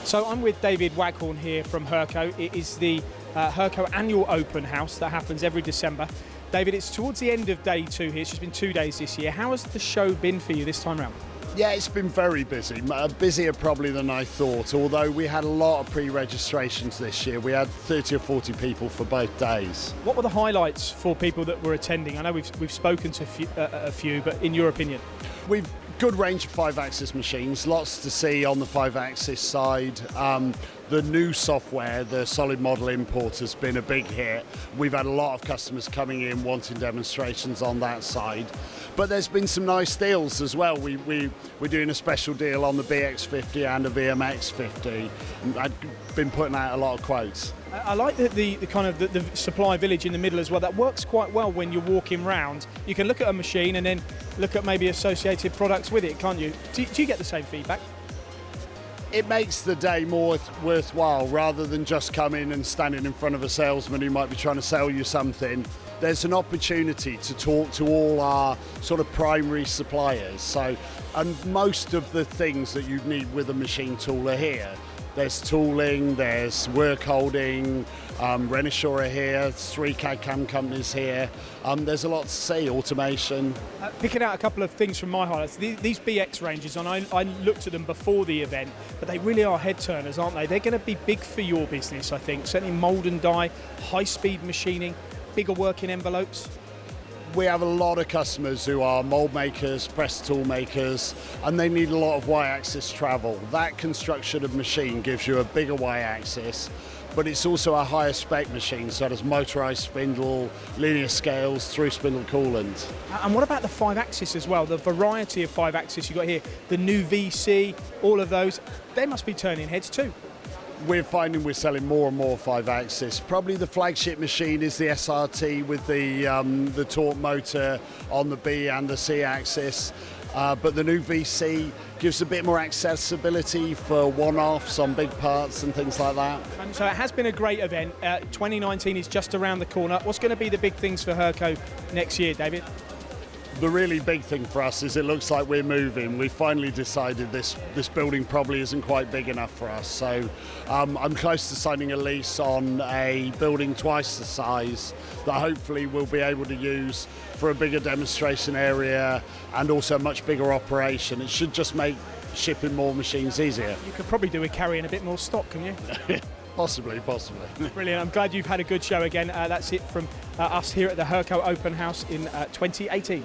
So I'm with David Waghorn here from Hurco. It is the Hurco Annual Open House that happens every December. David, it's towards the end of day 2 here. It's just been 2 days this year. How has the show been for you this time around? Yeah, it's been very busy, busier probably than I thought, although we had a lot of pre-registrations this year. We had 30 or 40 people for both days. What were the highlights for people that were attending? I know we've spoken to a few, but in your opinion? We've good range of 5-axis machines, lots to see on the 5-axis side. The new software, the solid model import, has been a big hit. We've had a lot of customers coming in wanting demonstrations on that side. But there's been some nice deals as well. We're doing a special deal on the BX50 and the VMX50. I've been putting out a lot of quotes. I like the kind of the supply village in the middle as well. That works quite well when you're walking round. You can look at a machine and then look at maybe associated products with it, can't you? Do you get the same feedback? It makes the day more worthwhile rather than just coming and standing in front of a salesman who might be trying to sell you something. There's an opportunity to talk to all our sort of primary suppliers. And most of the things that you need with a machine tool are here. There's tooling, there's work holding, Renishaw are here, 3 CAD/CAM companies here. There's a lot to see, automation. Picking out a couple of things from my highlights, these BX ranges, and I looked at them before the event, but they really are head turners, aren't they? They're going to be big for your business, I think. Certainly mould and die, high speed machining, bigger working envelopes. We have a lot of customers who are mould makers, press tool makers, and they need a lot of Y-axis travel. That construction of machine gives you a bigger Y-axis, but it's also a higher spec machine, so it has motorised spindle, linear scales, through spindle coolant. And what about the 5-axis as well? The variety of 5-axis you've got here, the new VC, all of those, they must be turning heads too. We're finding we're selling more and more 5-axis. Probably the flagship machine is the SRT with the torque motor on the B and the C axis. But the new VC gives a bit more accessibility for one-offs on big parts and things like that. So it has been a great event. 2019 is just around the corner. What's going to be the big things for Hurco next year, David? The really big thing for us is it looks like we're moving. We finally decided this building probably isn't quite big enough for us. So I'm close to signing a lease on a building twice the size that hopefully we'll be able to use for a bigger demonstration area and also a much bigger operation. It should just make shipping more machines easier. You could probably do with carrying a bit more stock, can you? Possibly. Brilliant. I'm glad you've had a good show again. That's it from us here at the Hurco Open House in 2018.